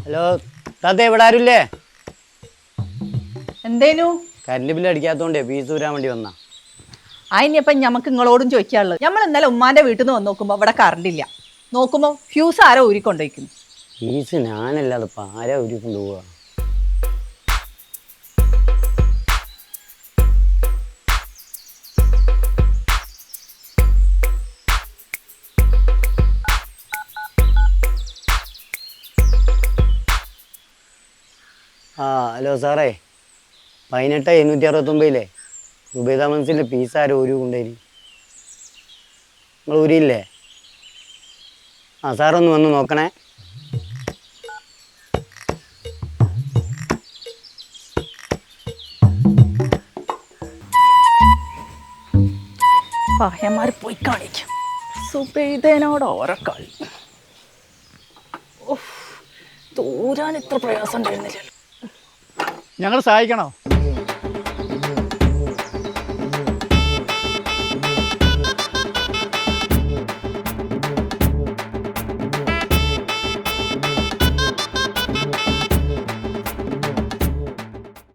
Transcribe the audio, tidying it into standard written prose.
Hello താത്ത ഇവിടെ ആരുമില്ലേ? എന്തേനു കറണ്ട് ബില്ല് അടിക്കാത്തോണ്ടേ ഫീസ് തരാൻ വേണ്ടി വന്നാ. അതിനിപ്പം ഞമ്മക്ക് നിങ്ങളോടും ചോദിക്കാനുള്ളത്. നമ്മൾ ഇന്നലെ ഉമ്മാന്റെ വീട്ടിൽ നിന്ന് വന്ന് നോക്കുമ്പോൾ ഇവിടെ കറണ്ട് ഇല്ല. നോക്കുമ്പോൾ ഫ്യൂസ് ആരോ ഊരിക്കൊണ്ടിരിക്കുന്നു. ഫീസ് ഞാനല്ലാതെ ഇപ്പം ആരാ ഊരിക്കൊണ്ട് പോവാ? ഹലോ സാറേ, 18,769 സുബൈദ മനസ്സിൻ്റെ ഫീസ് ആരോ ഊരി കൊണ്ടുപോയി. നിങ്ങൾ ഊരിയില്ലേ? സാറൊന്ന് വന്ന് നോക്കണേ. പഹയന്മാർ പോയി കാണിക്കും. സുബൈദേനോട് ഓരോ കളി. തൂരാൻ ഇത്ര പ്രയാസം ഉണ്ടായിരുന്നില്ലല്ലോ. ഞങ്ങൾ സഹായിക്കണോ?